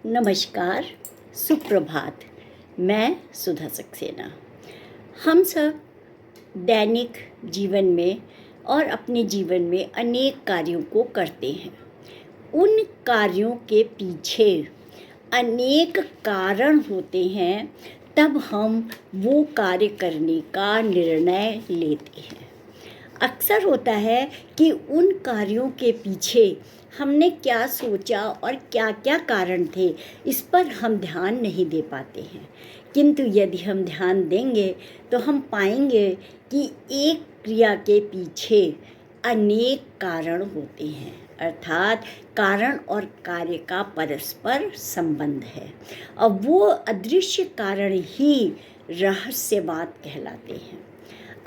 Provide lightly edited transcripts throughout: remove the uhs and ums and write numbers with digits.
नमस्कार, सुप्रभात। मैं सुधा सक्सेना। हम सब दैनिक जीवन में और अपने जीवन में अनेक कार्यों को करते हैं। उन कार्यों के पीछे अनेक कारण होते हैं, तब हम वो कार्य करने का निर्णय लेते हैं। अक्सर होता है कि उन कार्यों के पीछे हमने क्या सोचा और क्या क्या कारण थे, इस पर हम ध्यान नहीं दे पाते हैं। किंतु यदि हम ध्यान देंगे तो हम पाएंगे कि एक क्रिया के पीछे अनेक कारण होते हैं, अर्थात कारण और कार्य का परस्पर संबंध है। अब वो अदृश्य कारण ही रहस्यवाद कहलाते हैं।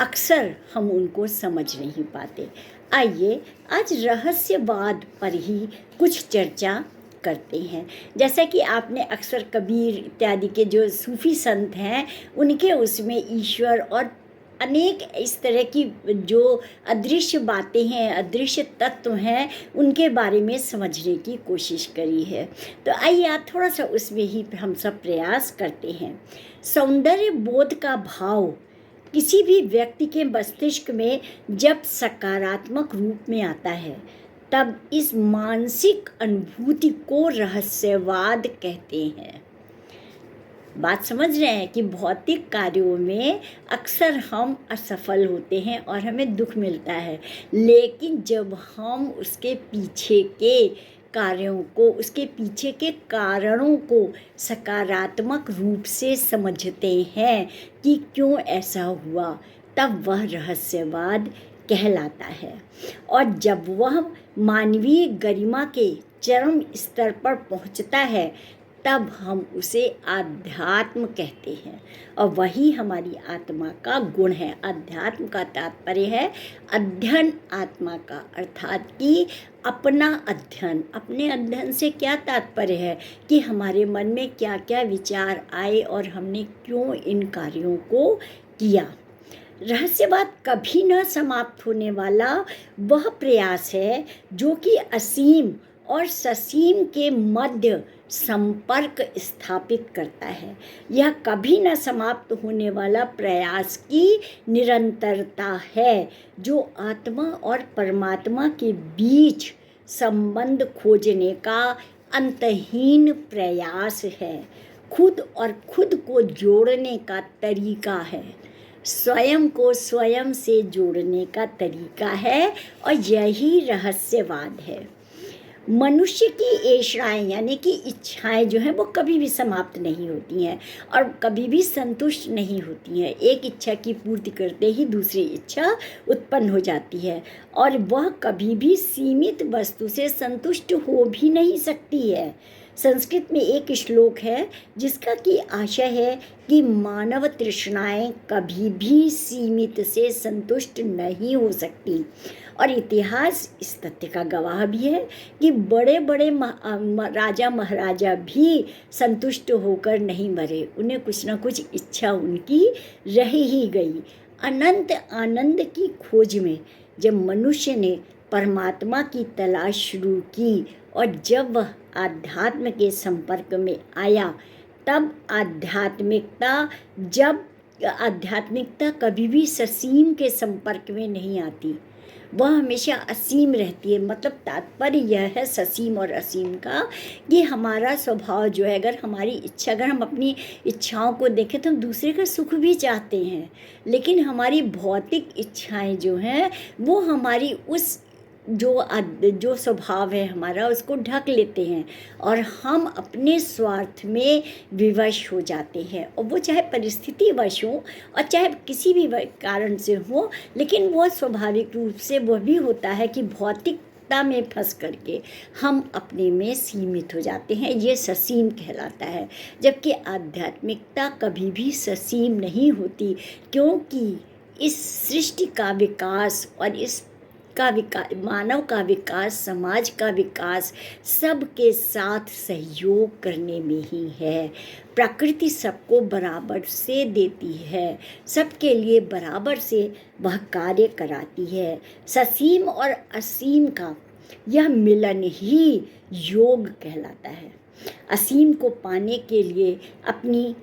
अक्सर हम उनको समझ नहीं पाते। आइए आज रहस्यवाद पर ही कुछ चर्चा करते हैं। जैसा कि आपने अक्सर कबीर इत्यादि के जो सूफी संत हैं, उनके उसमें ईश्वर और अनेक इस तरह की जो अदृश्य बातें हैं, अदृश्य तत्व हैं, उनके बारे में समझने की कोशिश करी है। तो आइए आप थोड़ा सा उसमें ही हम सब प्रयास करते हैं। सौंदर्य बोध का भाव किसी भी व्यक्ति के मस्तिष्क में जब सकारात्मक रूप में आता है, तब इस मानसिक अनुभूति को रहस्यवाद कहते हैं। बात समझ रहे हैं कि भौतिक कार्यों में अक्सर हम असफल होते हैं और हमें दुख मिलता है, लेकिन जब हम उसके पीछे के कार्यों को, उसके पीछे के कारणों को सकारात्मक रूप से समझते हैं कि क्यों ऐसा हुआ, तब वह रहस्यवाद कहलाता है। और जब वह मानवीय गरिमा के चरम स्तर पर पहुंचता है, तब हम उसे आध्यात्म कहते हैं, और वही हमारी आत्मा का गुण है। अध्यात्म का तात्पर्य है अध्ययन आत्मा का, अर्थात कि अपना अध्ययन। अपने अध्ययन से क्या तात्पर्य है कि हमारे मन में क्या क्या विचार आए और हमने क्यों इन कार्यों को किया। रहस्यवाद कभी न समाप्त होने वाला वह प्रयास है जो कि असीम और ससीम के मध्य संपर्क स्थापित करता है। यह कभी न समाप्त होने वाला प्रयास की निरंतरता है, जो आत्मा और परमात्मा के बीच संबंध खोजने का अंतहीन प्रयास है। खुद और खुद को जोड़ने का तरीका है, स्वयं को स्वयं से जोड़ने का तरीका है, और यही रहस्यवाद है। मनुष्य की ऐशाएँ यानी कि इच्छाएं जो हैं वो कभी भी समाप्त नहीं होती हैं और कभी भी संतुष्ट नहीं होती हैं। एक इच्छा की पूर्ति करते ही दूसरी इच्छा उत्पन्न हो जाती है, और वह कभी भी सीमित वस्तु से संतुष्ट हो भी नहीं सकती है। संस्कृत में एक श्लोक है जिसका कि आशय है कि मानव तृष्णाएं कभी भी सीमित से संतुष्ट नहीं हो सकती, और इतिहास इस तथ्य का गवाह भी है कि बड़े बड़े राजा महाराजा भी संतुष्ट होकर नहीं मरे। उन्हें कुछ ना कुछ इच्छा उनकी रह ही गई। अनंत आनंद की खोज में जब मनुष्य ने परमात्मा की तलाश शुरू की और जब वह आध्यात्म के संपर्क में आया, तब आध्यात्मिकता कभी भी ससीम के संपर्क में नहीं आती, वह हमेशा असीम रहती है। मतलब तात्पर्य यह है ससीम और असीम का कि हमारा स्वभाव जो है, अगर हम अपनी इच्छाओं को देखें तो हम दूसरे का सुख भी चाहते हैं, लेकिन हमारी भौतिक इच्छाएं जो हैं वो हमारी उस जो स्वभाव है हमारा, उसको ढक लेते हैं और हम अपने स्वार्थ में विवश हो जाते हैं। और वो चाहे परिस्थितिवश हो और चाहे किसी भी कारण से हो, लेकिन वो स्वाभाविक रूप से वह भी होता है कि भौतिकता में फंस करके हम अपने में सीमित हो जाते हैं। ये ससीम कहलाता है, जबकि आध्यात्मिकता कभी भी ससीम नहीं होती, क्योंकि इस सृष्टि का विकास और मानव का विकास, समाज का विकास सबके साथ सहयोग करने में ही है। प्रकृति सबको बराबर से देती है, सबके लिए बराबर से वह कार्य कराती है। ससीम और असीम का यह मिलन ही योग कहलाता है। असीम को पाने के लिए, अपनी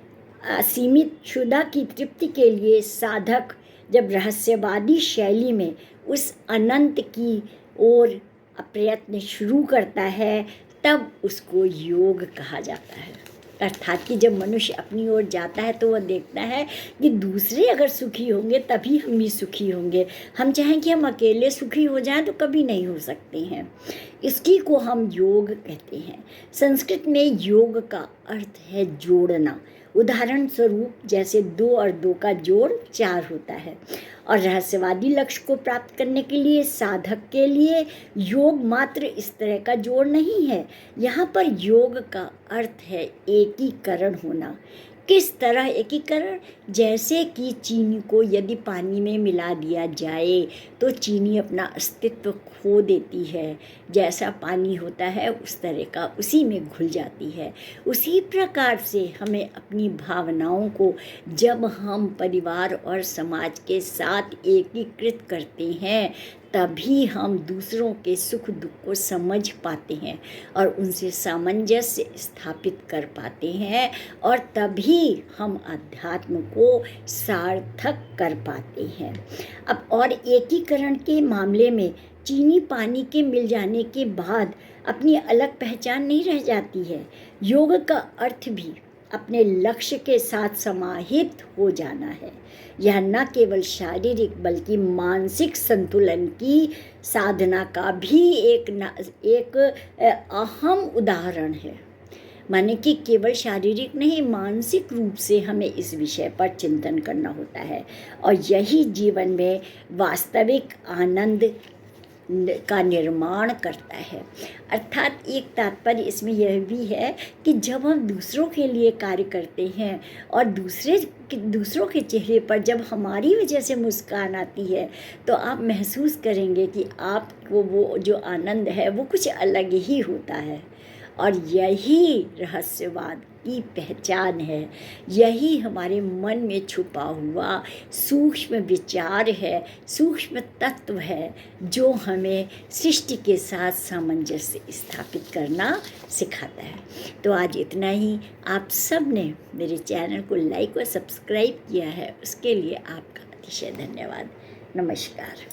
असीमित क्षुधा की तृप्ति के लिए साधक जब रहस्यवादी शैली में उस अनंत की ओर प्रयत्न शुरू करता है, तब उसको योग कहा जाता है। अर्थात कि जब मनुष्य अपनी ओर जाता है तो वह देखता है कि दूसरे अगर सुखी होंगे तभी हम भी सुखी होंगे। हम चाहें कि हम अकेले सुखी हो जाएं तो कभी नहीं हो सकते हैं। इसकी को हम योग कहते हैं। संस्कृत में योग का अर्थ है जोड़ना। उदाहरण स्वरूप जैसे 2 और 2 का जोड़ 4 होता है। और रहस्यवादी लक्ष्य को प्राप्त करने के लिए साधक के लिए योग मात्र इस तरह का जोड़ नहीं है। यहाँ पर योग का अर्थ है एकीकरण होना। किस तरह एकीकरण? जैसे कि चीनी को यदि पानी में मिला दिया जाए तो चीनी अपना अस्तित्व खो देती है। जैसा पानी होता है उस तरह का उसी में घुल जाती है। उसी प्रकार से हमें अपनी भावनाओं को जब हम परिवार और समाज के साथ एकीकृत करते हैं, तभी हम दूसरों के सुख दुख को समझ पाते हैं और उनसे सामंजस्य स्थापित कर पाते हैं, और तभी हम अध्यात्म को सार्थक कर पाते हैं। अब और एकीकरण के मामले में चीनी पानी के मिल जाने के बाद अपनी अलग पहचान नहीं रह जाती है। योग का अर्थ भी अपने लक्ष्य के साथ समाहित हो जाना है। यह न केवल शारीरिक बल्कि मानसिक संतुलन की साधना का भी एक अहम उदाहरण है। माने कि केवल शारीरिक नहीं, मानसिक रूप से हमें इस विषय पर चिंतन करना होता है, और यही जीवन में वास्तविक आनंद का निर्माण करता है। अर्थात एक तात्पर्य इसमें यह भी है कि जब हम दूसरों के लिए कार्य करते हैं और दूसरों के चेहरे पर जब हमारी वजह से मुस्कान आती है, तो आप महसूस करेंगे कि आपको वो जो आनंद है वो कुछ अलग ही होता है। और यही रहस्यवाद की पहचान है। यही हमारे मन में छुपा हुआ सूक्ष्म विचार है, सूक्ष्म तत्व है, जो हमें सृष्टि के साथ सामंजस्य स्थापित करना सिखाता है। तो आज इतना ही। आप सब ने मेरे चैनल को लाइक और सब्सक्राइब किया है, उसके लिए आपका अतिशय धन्यवाद। नमस्कार।